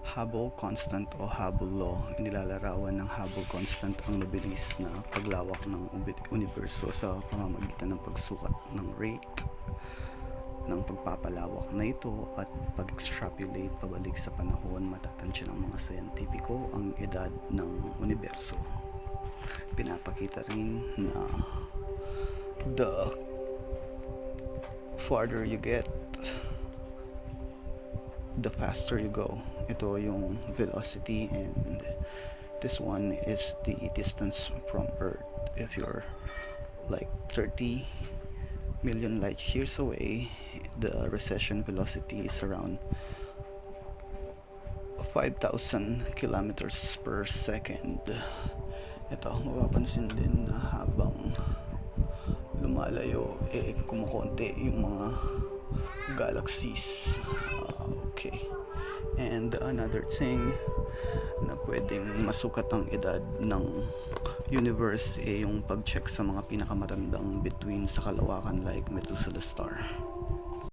Hubble constant o Hubble law, inilalarawan ng Hubble constant ang mabilis na paglawak ng universo sa pamamagitan ng pagsukat ng rate ng pagpapalawak na ito at pag-extrapolate pabalik sa panahon. Matatansya ng mga siyentipiko ang edad ng universo. Pinapakita rin na the farther you get, the faster you go. Ito yung velocity, and this one is the distance from Earth. If you're like 30 million light years away, the recession velocity is around 5,000 kilometers per second. Ito, mapapansin din na habang lumalayo, kumukonti yung mga galaxies. Okay. And another thing na pwedeng masukat ang edad ng universe yung pag-check sa mga pinakamatandang between sa kalawakan like Methuselah star.